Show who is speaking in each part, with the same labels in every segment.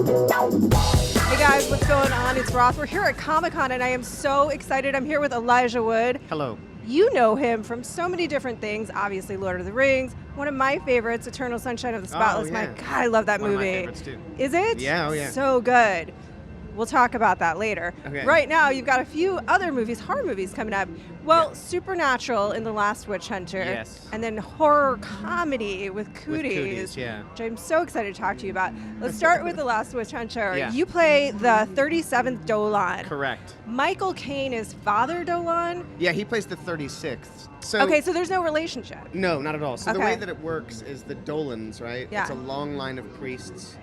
Speaker 1: Hey guys, what's going on? It's Roth. We're here at Comic-Con and I am so excited. I'm here with Elijah Wood.
Speaker 2: Hello.
Speaker 1: You know him from so many different things. Obviously, Lord of the Rings. One of my favorites, Eternal Sunshine of the Spotless
Speaker 2: Oh, yeah.
Speaker 1: Mind. God, I love that
Speaker 2: One
Speaker 1: movie.
Speaker 2: of my favorites too.
Speaker 1: Is it?
Speaker 2: Yeah, oh yeah.
Speaker 1: So good. We'll talk about that later.
Speaker 2: Okay.
Speaker 1: Right now, you've got a few other movies, horror movies coming up. Well,
Speaker 2: Yeah.
Speaker 1: Supernatural in The Last Witch Hunter.
Speaker 2: Yes.
Speaker 1: And then horror comedy with Cooties.
Speaker 2: With Cooties, yeah.
Speaker 1: Which I'm so excited to talk to you about. Let's start with The Last Witch Hunter.
Speaker 2: Yeah.
Speaker 1: You play the 37th Dolan.
Speaker 2: Correct.
Speaker 1: Michael Caine is Father Dolan.
Speaker 2: Yeah, he plays the 36th. So
Speaker 1: Okay, so there's no relationship.
Speaker 2: No, not at all. So the
Speaker 1: Okay.
Speaker 2: way that it works is the Dolans, right?
Speaker 1: Yeah.
Speaker 2: It's a long line of priests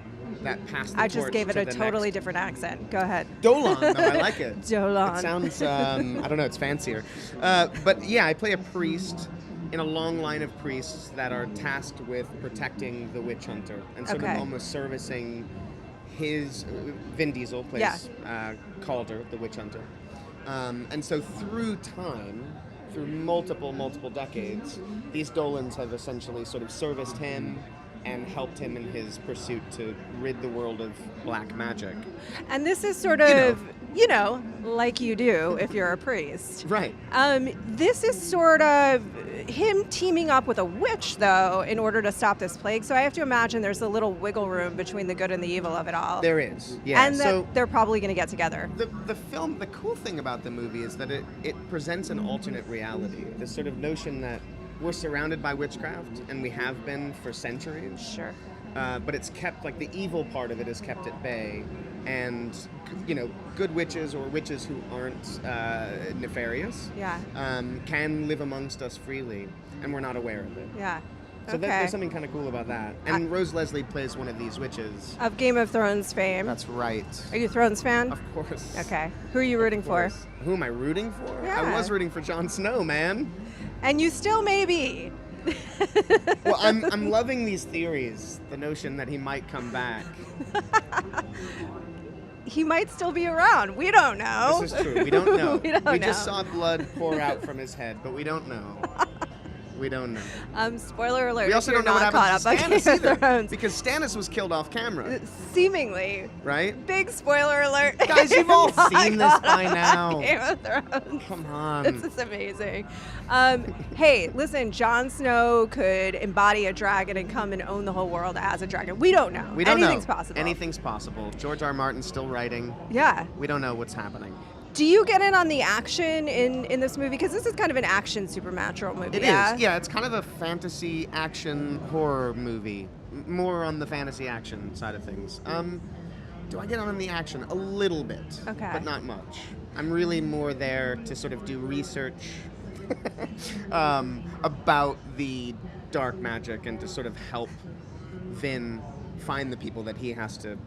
Speaker 2: that pass the
Speaker 1: I just
Speaker 2: torch
Speaker 1: gave it
Speaker 2: to
Speaker 1: a
Speaker 2: the
Speaker 1: totally
Speaker 2: next.
Speaker 1: different accent. Go ahead.
Speaker 2: Dolan. No, I like it.
Speaker 1: Dolan.
Speaker 2: It sounds, I don't know, it's fancier. But yeah, I play a priest in a long line of priests that are tasked with protecting the witch hunter and sort
Speaker 1: Okay.
Speaker 2: of almost servicing his, Vin Diesel plays Calder, the witch hunter. And so through time, through multiple decades, these Dolans have essentially sort of serviced him and helped him in his pursuit to rid the world of black magic.
Speaker 1: And this is sort of, you know, like you do if you're a priest.
Speaker 2: Right.
Speaker 1: This is sort of him teaming up with a witch, though, in order to stop this plague. So I have to imagine there's a little wiggle room between the good and the evil of it all.
Speaker 2: There is, yeah.
Speaker 1: And that they're probably going to get together.
Speaker 2: The film, the cool thing about the movie is that it presents an alternate reality. This sort of notion that we're surrounded by witchcraft, and we have been for centuries.
Speaker 1: Sure.
Speaker 2: But it's kept, like, the evil part of it is kept at bay. And, you know, good witches or witches who aren't nefarious
Speaker 1: Yeah.
Speaker 2: can live amongst us freely, and we're not aware of it.
Speaker 1: Yeah.
Speaker 2: So
Speaker 1: Okay.
Speaker 2: there's something kind of cool about that. And Rose Leslie plays one of these witches.
Speaker 1: Of Game of Thrones fame.
Speaker 2: That's right.
Speaker 1: Are you a Thrones fan?
Speaker 2: Of course.
Speaker 1: Okay. Who are you rooting for?
Speaker 2: Of course. Who am I rooting for?
Speaker 1: Yeah.
Speaker 2: I was rooting for Jon Snow, man.
Speaker 1: And you still may be.
Speaker 2: Well, I'm loving these theories. The notion that he might come back.
Speaker 1: He might still be around. We don't know.
Speaker 2: This is true. We don't know.
Speaker 1: we
Speaker 2: just saw blood pour out from his head, but we don't know. We don't know.
Speaker 1: Spoiler alert.
Speaker 2: We also
Speaker 1: if you're
Speaker 2: don't know what
Speaker 1: not
Speaker 2: happened
Speaker 1: caught
Speaker 2: to
Speaker 1: up on
Speaker 2: Stannis
Speaker 1: Game of
Speaker 2: either,
Speaker 1: Thrones.
Speaker 2: because Stannis was killed off camera,
Speaker 1: Seemingly.
Speaker 2: right?
Speaker 1: Big spoiler alert.
Speaker 2: Guys, you've all
Speaker 1: Not
Speaker 2: seen this
Speaker 1: caught
Speaker 2: by
Speaker 1: up
Speaker 2: now.
Speaker 1: on Game of Thrones.
Speaker 2: Come on.
Speaker 1: This is amazing. Hey, listen, Jon Snow could embody a dragon and come and own the whole world as a dragon. We don't know.
Speaker 2: We don't
Speaker 1: Anything's
Speaker 2: know.
Speaker 1: possible.
Speaker 2: Anything's possible. George R. Martin's still writing.
Speaker 1: Yeah.
Speaker 2: We don't know what's happening.
Speaker 1: Do you get in on the action in this movie? Because this is kind of an action supernatural movie.
Speaker 2: It is. Yeah, it's kind of a fantasy action horror movie. More on the fantasy action side of things. Do I get on the action? A little bit.
Speaker 1: Okay.
Speaker 2: But not much. I'm really more there to sort of do research about the dark magic and to sort of help Vin find the people that he has to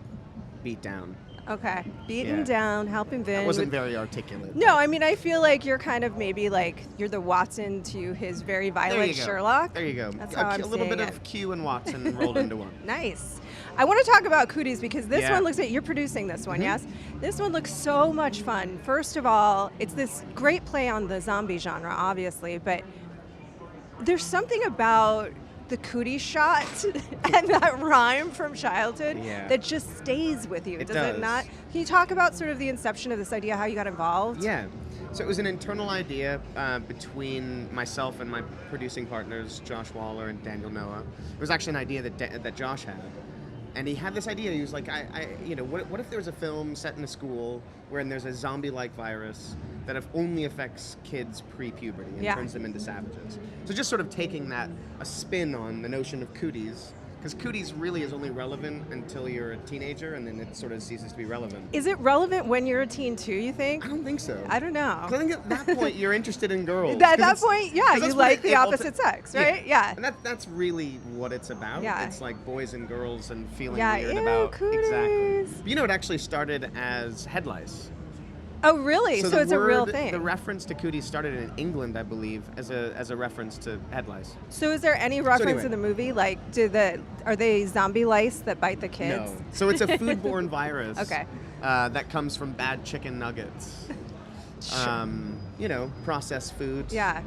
Speaker 2: beat down.
Speaker 1: Okay. Beaten
Speaker 2: Yeah.
Speaker 1: down, helping Vin.
Speaker 2: That wasn't very articulate.
Speaker 1: No, I mean, I feel like you're kind of maybe like you're the Watson to his very
Speaker 2: There
Speaker 1: violent
Speaker 2: you go.
Speaker 1: Sherlock.
Speaker 2: There you go.
Speaker 1: That's how I'm
Speaker 2: a little
Speaker 1: seeing
Speaker 2: bit
Speaker 1: it.
Speaker 2: of Q and Watson rolled into one.
Speaker 1: Nice. I want to talk about Cooties because this
Speaker 2: Yeah.
Speaker 1: one looks like you're producing this one,
Speaker 2: Mhm.
Speaker 1: yes? This one looks so much fun. First of all, it's this great play on the zombie genre, obviously, but there's something about the Cooties shot and that rhyme from childhood
Speaker 2: Yeah.
Speaker 1: that just stays with you,
Speaker 2: It
Speaker 1: does it
Speaker 2: does.
Speaker 1: not? Can you talk about sort of the inception of this idea, how you got involved?
Speaker 2: Yeah. So it was an internal idea between myself and my producing partners, Josh Waller and Daniel Noah. It was actually an idea that Josh had. And he had this idea. He was like, what if there was a film set in a school wherein there's a zombie-like virus that only affects kids pre-puberty and
Speaker 1: Yeah.
Speaker 2: turns them into savages? So just sort of taking a spin on the notion of Cooties, because Cooties really is only relevant until you're a teenager, and then it sort of ceases to be relevant.
Speaker 1: Is it relevant when you're a teen too, you think?
Speaker 2: I don't think so.
Speaker 1: I don't know.
Speaker 2: 'Cause I think at that point you're interested in girls.
Speaker 1: At
Speaker 2: 'Cause
Speaker 1: that
Speaker 2: it's-
Speaker 1: point, yeah,
Speaker 2: 'cause
Speaker 1: you
Speaker 2: that's
Speaker 1: like
Speaker 2: what
Speaker 1: the opposite sex, right? Yeah.
Speaker 2: And that's really what it's about.
Speaker 1: Yeah.
Speaker 2: It's like boys and girls and feeling
Speaker 1: Yeah,
Speaker 2: weird
Speaker 1: ew,
Speaker 2: about
Speaker 1: Cooties.
Speaker 2: exactly. You know, it actually started as head lice.
Speaker 1: Oh, really? So
Speaker 2: the
Speaker 1: it's a real
Speaker 2: word-
Speaker 1: thing.
Speaker 2: The reference to Cooties started in England, I believe, as a reference to head lice.
Speaker 1: So is there any reference
Speaker 2: anyway.
Speaker 1: in the movie? Like, are they zombie lice that bite the kids?
Speaker 2: No. So it's a foodborne virus.
Speaker 1: Okay.
Speaker 2: That comes from bad chicken nuggets. Processed foods.
Speaker 1: Yeah.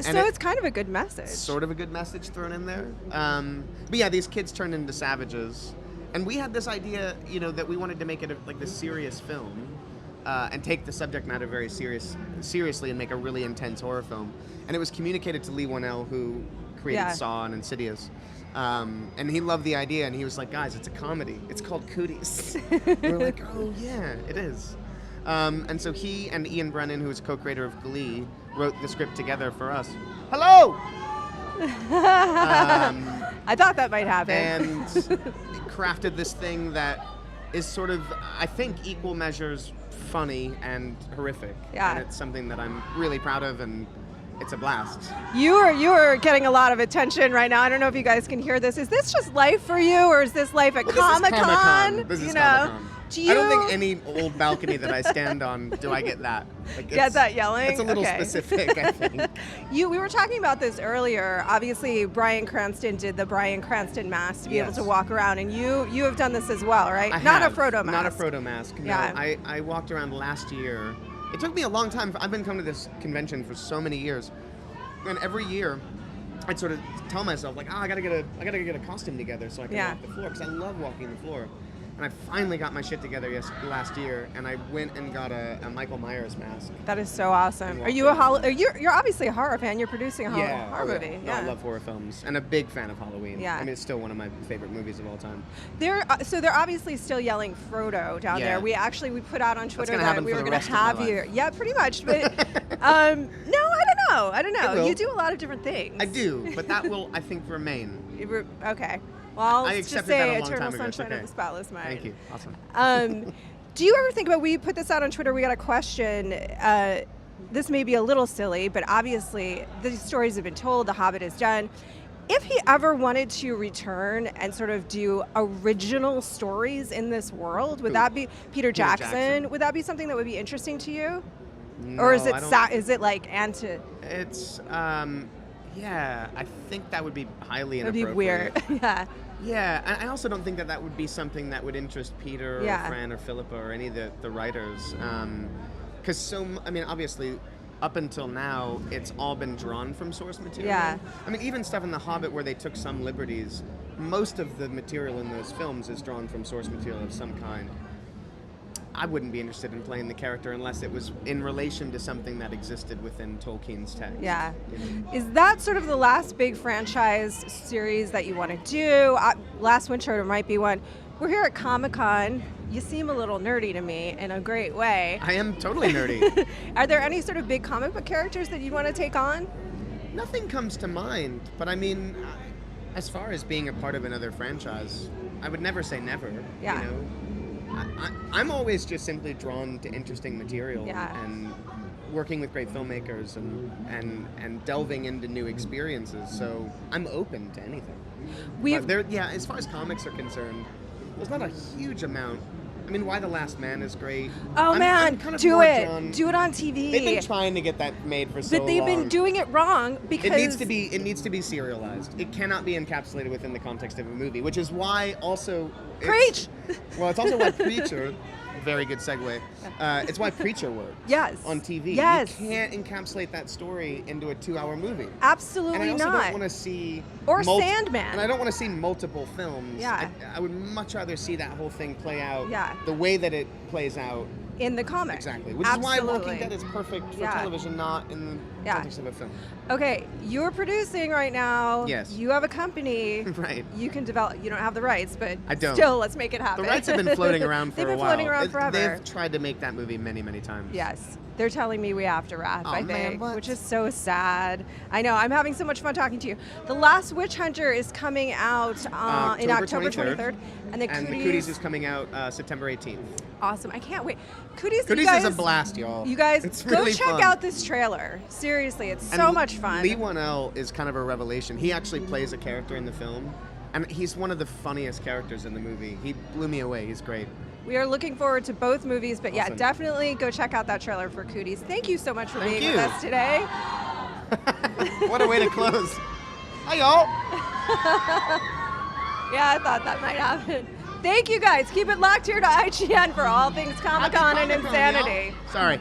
Speaker 1: So
Speaker 2: it-
Speaker 1: it's kind of a good message.
Speaker 2: Sort of a good message thrown in there. But yeah, these kids turn into savages, And we had this idea, that we wanted to make it like this serious film, and take the subject matter very seriously and make a really intense horror film. And it was communicated to Lee Wanell, who created Saw and Insidious. And he loved the idea, and he was like, guys, it's a comedy. It's called Cooties. We're like, oh, yeah, it is. And so he and Ian Brennan, who is co-creator of Glee, wrote the script together for us. Hello!
Speaker 1: I thought that might happen.
Speaker 2: And crafted this thing that is sort of, I think, equal measures funny and horrific.
Speaker 1: Yeah.
Speaker 2: And it's something that I'm really proud of, and it's a blast.
Speaker 1: You are getting a lot of attention right now. I don't know if you guys can hear this. Is this just life for you, or is this life at Comic-Con?
Speaker 2: This is Comic-Con. I don't think any old balcony that I stand on do I get that.
Speaker 1: Get that yelling?
Speaker 2: It's a little specific, I think.
Speaker 1: We were talking about this earlier. Obviously, Bryan Cranston did the Bryan Cranston mask to be able to walk around, and you have done this as well, right? Not a Frodo mask.
Speaker 2: Not a Frodo mask, no.
Speaker 1: Yeah.
Speaker 2: I walked around last year. It took me a long time. I've been coming to this convention for so many years, and every year I'd sort of tell myself, like, I gotta get a costume together so I can walk the floor, because I love walking the floor. And I finally got my shit together last year, and I went and got a Michael Myers mask.
Speaker 1: That is so awesome. Are you you're obviously a horror fan. You're producing a horror movie.
Speaker 2: No, I love horror films, and a big fan of Halloween.
Speaker 1: Yeah.
Speaker 2: I mean, it's still one of my favorite movies of all time.
Speaker 1: They're obviously still yelling Frodo down there. We put out on Twitter
Speaker 2: that
Speaker 1: we were going to have you. Yeah, pretty much. But no, I don't know. You do a lot of different things.
Speaker 2: I do, but that will, I think, remain.
Speaker 1: Okay. Well,
Speaker 2: I
Speaker 1: let's just
Speaker 2: accepted that
Speaker 1: say
Speaker 2: a long
Speaker 1: Eternal
Speaker 2: time ago.
Speaker 1: Sunshine of the Spotless Mind.
Speaker 2: Thank you. Awesome.
Speaker 1: Do you ever think about, we put this out on Twitter, we got a question, this may be a little silly, but obviously these stories have been told, The Hobbit is done. If he ever wanted to return and sort of do original stories in this world, would that be Peter Jackson? Would that be something that would be interesting to you?
Speaker 2: No,
Speaker 1: or is it like anti?
Speaker 2: It's yeah, I think that would be highly
Speaker 1: That'd
Speaker 2: inappropriate.
Speaker 1: be weird. Yeah.
Speaker 2: Yeah, and I also don't think that would be something that would interest Peter or Fran or Philippa or any of the writers. Because obviously, up until now, it's all been drawn from source material.
Speaker 1: Yeah.
Speaker 2: I mean, even stuff in The Hobbit where they took some liberties, most of the material in those films is drawn from source material of some kind. I wouldn't be interested in playing the character unless it was in relation to something that existed within Tolkien's text.
Speaker 1: Yeah. Is that sort of the last big franchise series that you want to do? Last Winter might be one. We're here at Comic-Con. You seem a little nerdy to me in a great way.
Speaker 2: I am totally nerdy.
Speaker 1: Are there any sort of big comic book characters that you want to take on?
Speaker 2: Nothing comes to mind, but I mean, as far as being a part of another franchise, I would never say never.
Speaker 1: Yeah.
Speaker 2: I'm always just simply drawn to interesting material
Speaker 1: and
Speaker 2: working with great filmmakers and delving into new experiences. So I'm open to anything. As far as comics are concerned, there's not a huge amount. I mean, Why the Last Man is great.
Speaker 1: Oh, man, do it. Do it on TV.
Speaker 2: They've been trying to get that made for so long.
Speaker 1: But they've been doing it wrong because...
Speaker 2: It needs to be serialized. It cannot be encapsulated within the context of a movie, which is why also...
Speaker 1: Preach!
Speaker 2: Well, it's also why Preacher... Very good segue. It's why Preacher works on TV.
Speaker 1: Yes.
Speaker 2: You can't encapsulate that story into a 2-hour movie.
Speaker 1: Absolutely not.
Speaker 2: And I also don't want to see...
Speaker 1: Or Sandman.
Speaker 2: And I don't want to see multiple films.
Speaker 1: Yeah.
Speaker 2: I would much rather see that whole thing play out the way that it plays out
Speaker 1: in the comic.
Speaker 2: Exactly. Which is why Walking Dead is perfect for television, not in the context of a film.
Speaker 1: Okay, you're producing right now.
Speaker 2: Yes.
Speaker 1: You have a company.
Speaker 2: Right.
Speaker 1: You can develop. You don't have the rights, but
Speaker 2: I don't.
Speaker 1: Still, let's make it happen.
Speaker 2: The rights have been floating around for a while.
Speaker 1: They've been floating around forever.
Speaker 2: They've tried to make that movie many, many times.
Speaker 1: Yes. They're telling me we have to wrap, I think,
Speaker 2: man,
Speaker 1: which is so sad. I know. I'm having so much fun talking to you. The Last Witch Hunter is coming out in October 23rd. And the
Speaker 2: Cooties is coming out September 18th.
Speaker 1: Awesome. I can't wait. Cooties
Speaker 2: is a blast, y'all.
Speaker 1: You guys,
Speaker 2: it's
Speaker 1: go
Speaker 2: really
Speaker 1: check
Speaker 2: fun.
Speaker 1: out this trailer. Seriously, it's so much fun.
Speaker 2: Lee Wanell is kind of a revelation. He actually plays a character in the film, and he's one of the funniest characters in the movie. He blew me away. He's great.
Speaker 1: We are looking forward to both movies, but
Speaker 2: Awesome.
Speaker 1: yeah, definitely go check out that trailer for Cooties. Thank you so much for being with us today.
Speaker 2: What a way to close. Hi, y'all.
Speaker 1: Yeah, I thought that might happen. Thank you guys. Keep it locked here to IGN for all things Comic-Con and insanity.
Speaker 2: Sorry.